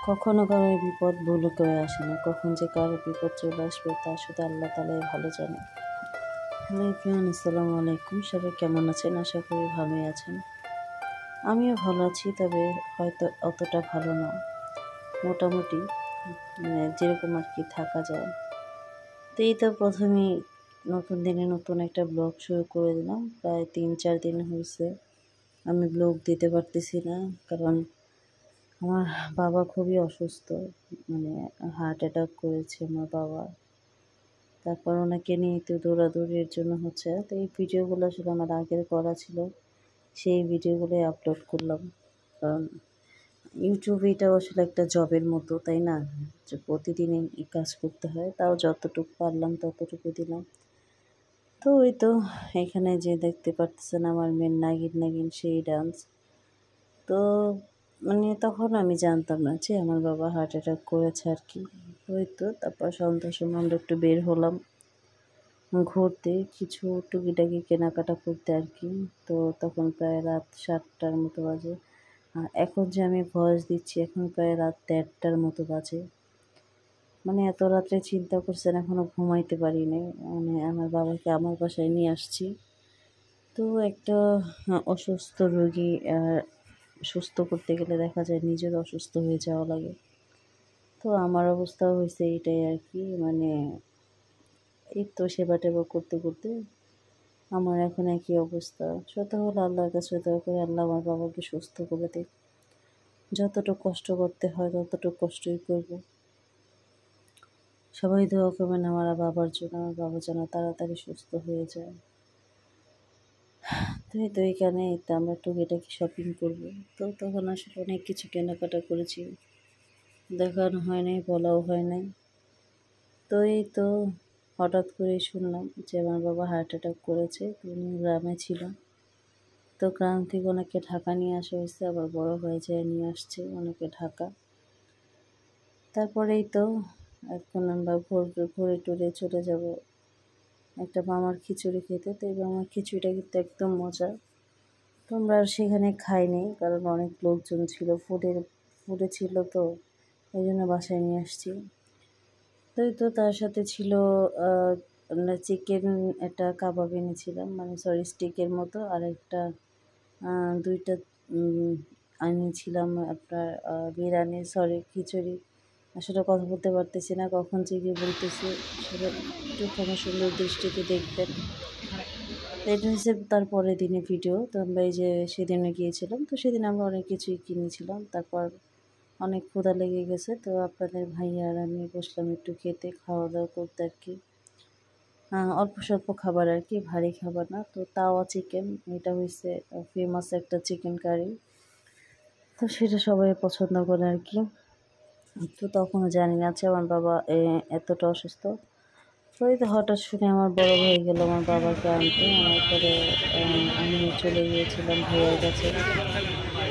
কখনো কারো বিপদ ভুলে করে আসে না, কখন যে কারো বিপদ চলে আসবে তা শুধু আল্লাহ তাআলাই ভালো জানে। হ্যালো এভরিওয়ান, আসসালামু আলাইকুম। সবাই কেমন আছেন? আশা করি ভালোই আছেন। আমিও ভালো আছি, তবে হয়তো অতটা ভালো না, মোটামুটি যেরকম আর কি থাকা যায়। তো এই তো প্রথমেই নতুন দিনে নতুন একটা ব্লগ শুরু করে দিলাম। প্রায় 3-4 দিন হয়েছে আমি ব্লগ দিতে পারতেছি না, কারণ আমার বাবা খুবই অসুস্থ। মানে হার্ট অ্যাটাক করেছে আমার বাবা। তারপর ওনাকে নিয়ে তো দৌড়াদৌড়ির জন্য হচ্ছে। তো এই ভিডিওগুলো আসলে আমার আগের করা ছিল, সেই ভিডিওগুলোই আপলোড করলাম। কারণ ইউটিউবে এটাও আসলে একটা জবের মতো, তাই না? যে প্রতিদিনই এই কাজ করতে হয়, তাও যতটুকু পারলাম ততটুকু দিলাম। তো ওই তো এখানে যে দেখতে পারতেছেন আমার মেয়ের নাগিন নাগিন সেই ডান্স। তো তখন আমি জানতাম না যে আমার বাবা হার্ট অ্যাটাক করেছে আর কি। ওই তো তারপর সন্ধ্যার সময় আমরা একটু বের হলাম ঘুরতে, কিছু টুকিটাকি কেনাকাটা করতে আর কি। তো তখন প্রায় রাত 7টার মতো বাজে। আর এখন যে আমি ভয়েস দিচ্ছি এখন প্রায় রাত 1:30টার মতো বাজে। এত রাত্রে চিন্তা করছেন, এখনও ঘুমাইতে পারি নাই। আমার বাবাকে আমার বাসায় নিয়ে আসছি। তো একটা অসুস্থ রোগী সুস্থ করতে গেলে দেখা যায় নিজের অসুস্থ হয়ে যাওয়া লাগে। তো আমার অবস্থাও হয়েছে এইটাই আর কি। এই তো সেবা টেবা করতে করতে আমার এখন একই অবস্থা। যত হলো আল্লাহর কাছে দোয়া করে আল্লাহ আমার বাবাকে সুস্থ করে দিক। যতটুকু কষ্ট করতে হয় ততটুকু কষ্টই করব। সবাই দোয়া করবেন আমার বাবার জন্য, আমার বাবা যেন তাড়াতাড়ি সুস্থ হয়ে যায়। তো এখানে তো আমরা টুকিটাকি শপিং করবো। তো তখন আসলে অনেক কিছু কেনাকাটা করেছি, দেখানো হয় নাই, বলাও হয় নাই। তো এই তো হঠাৎ করেই শুনলাম যে আমার বাবা হার্ট অ্যাটাক করেছে। উনি গ্রামে ছিল। তো গ্রাম থেকে ওনাকে ঢাকা নিয়ে আসা হয়েছে, আবার বড় হয়ে যায় নিয়ে আসছে ওনাকে ঢাকা। তারপরেই তো এখন আমরা ঘুরে টুরে চলে যাব একটা মামার খিচুড়ি খেতে। তো এই মামার খিচুড়িটা কিন্তু একদম মজা। তো আমরা আর সেখানে খাইনি, কারণ অনেক লোকজন ছিল, ফুডে ছিল, তো এই জন্য বাসায় নিয়ে আসছি। তো তার সাথে ছিল আমরা চিকেন, একটা কাবাব এনেছিলাম, স্টিকের মতো, আর একটা 2টা আনিয়েছিলাম আপনার খিচুড়ি। আসলে কথা বলতে পারতেছি না, কখন যে গিয়ে বলতেছি, আসলে একটু ক্ষমা সুন্দর দৃষ্টিতে দেখবেন। তো এটা হচ্ছে তার পরের দিনের ভিডিও। তো আমরা এই যে সেদিনে গিয়েছিলাম, তো সেদিন আমরা অনেক কিছুই কিনেছিলাম। তারপর অনেক ক্ষুধা লেগে গেছে, তো আপনাদের ভাইয়া আর আমি বসলাম একটু খেতে, খাওয়া দাওয়া করতে আর কি। অল্প স্বল্প খাবার আর কি, ভারী খাবার না। তো তাওয়া চিকেন, এটা হয়েছে ফেমাস একটা চিকেন কারি। তো সেটা সবাই পছন্দ করে আর কি। তো তখনও জানি না যে আমার বাবা এতটা অসুস্থ। তো এই তো হঠাৎ শুনে আমার বড় ভাই গেল আমার বাবাকে আনতে, আনার পরে আমি চলে গিয়েছিলাম ভাইয়ার কাছে।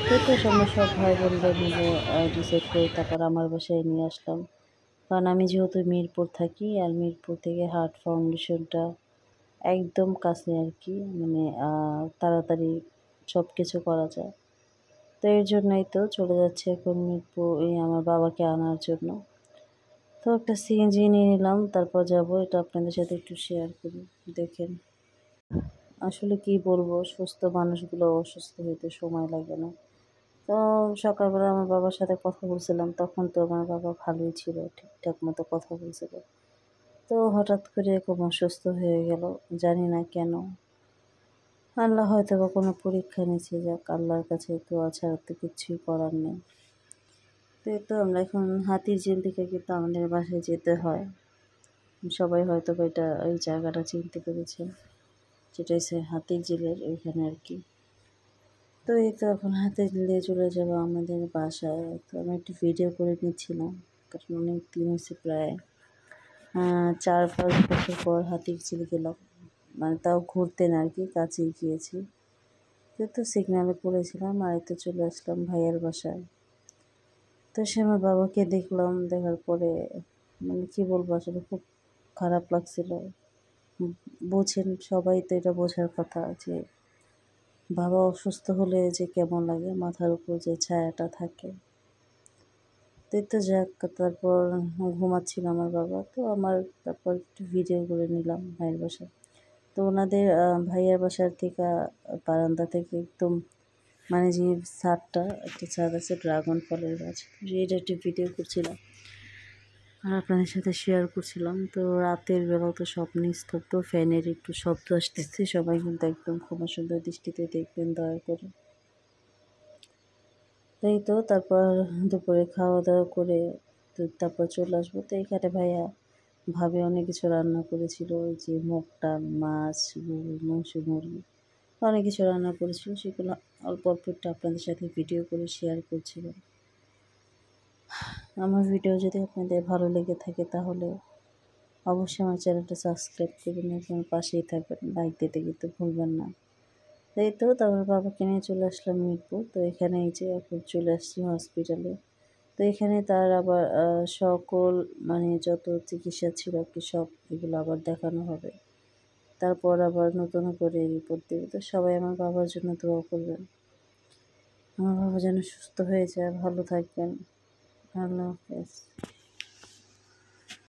তো আমরা সব ভাই বোনরা মিলে ডিসাইড করে তারপর আমার বাসায় নিয়ে আসলাম। কারণ আমি যেহেতু মিরপুর থাকি, আর মিরপুর থেকে হার্ট ফাউন্ডেশনটা একদম কাছে আর কি, তাড়াতাড়ি সব কিছু করা যায়। তো এর জন্যই তো চলে যাচ্ছে এখন মিরপুর আমার বাবাকে আনার জন্য। তো একটা সিএনজি নিয়ে নিলাম, তারপর যাব। এটা আপনাদের সাথে একটু শেয়ার করি, দেখেন। আসলে কি বলবো, সুস্থ মানুষগুলো অসুস্থ হইতে সময় লাগে না। তো সকালবেলা আমার বাবার সাথে কথা বলছিলাম, তখন তো আমার বাবা ভালোই ছিল, ঠিকঠাক মতো কথা বলছিল। তো হঠাৎ করে এরকম অসুস্থ হয়ে গেল, জানি না কেন। আল্লাহ হয়তো বা কোনো পরীক্ষা নিচ্ছে, যাক, আল্লাহর কাছে দোয়া ছাড়া তো কিছুই করার নেই। তো এই তো আমরা এখন হাতিরঝিল থেকে কিন্তু আমাদের বাসায় যেতে হয়। সবাই হয়তো বা ওই জায়গাটা চিনতে পেরেছেন, যেটা হচ্ছে হাতিরঝিলের ওইখানে আর কি। তো এই তো এখন হাতিরঝিলে চলে যাব আমাদের বাসায়। তো আমি একটু ভিডিও করে নিচ্ছিলাম, কারণ অনেক দিন হচ্ছে, প্রায় 4-5 বছর পর হাতিরঝিল গেলাম। তাও ঘুরতে না আর কি, কাছেই গিয়েছি। তো সিগনালে পড়েছিলাম, আর তো চলে আসলাম ভাইয়ার বাসায়। তো সে আমার বাবাকে দেখলাম, দেখার পরে কি বলবো, আসলে খুব খারাপ লাগছিল। বোঝেন, সবাই তো এটা বোঝার কথা যে বাবা অসুস্থ হলে যে কেমন লাগে, মাথার উপর যে ছায়াটা থাকে। তো তো যাক, তারপর ঘুমাচ্ছিল আমার বাবা, তো আমার তারপর একটু ভিডিও করে নিলাম ভাইয়ের বাসায়। তো ওনাদের ভাইয়ার বাসার থেকে বারান্দা থেকে একদম মানে যে ছাদটা, একটা ছাদ আছে ড্রাগন ফলের গাছ, এটা একটু ভিডিও করছিলাম আর আপনাদের সাথে শেয়ার করছিলাম। তো রাতের বেলা তো সব নিস্তব্ধ, ফ্যানের একটু শব্দ আসতেছে, সবাই কিন্তু একদম খুব সুন্দর দৃষ্টিতে দেখবেন দয়া করে। তাই তো তারপর দুপুরে খাওয়া দাওয়া করে তো তারপর চলে আসবো। তো এখানে ভাইয়া ভাবে অনেক কিছু রান্না করেছিল, ওই যে মুগ ডাল, মাছ, গরু মাংস, মুরগি, অনেক কিছু রান্না করেছিল, সেগুলো অল্প অল্প একটু আপনাদের সাথে ভিডিও করে শেয়ার করছিলাম। আমার ভিডিও যদি আপনাদের ভালো লেগে থাকে তাহলে অবশ্যই আমার চ্যানেলটা সাবস্ক্রাইব করবেন এবং পাশেই থাকবেন, লাইক দিতে কিন্তু ভুলবেন না। তাই তো তারপর বাবাকে নিয়ে চলে আসলাম মিরপুর। তো এখানে এই যে এখন চলে আসছি হসপিটালে। তো এখানে তার আবার সকল মানে যত চিকিৎসা ছিল আর কি সব এগুলো আবার দেখানো হবে। তারপর আবার নতুন করে রিপোর্ট দেবে। তো সবাই আমার বাবার জন্য দোয়া করবেন, আমার বাবা যেন সুস্থ হয়ে যায়, ভালো থাকবেন। আল্লাহ হাফেজ।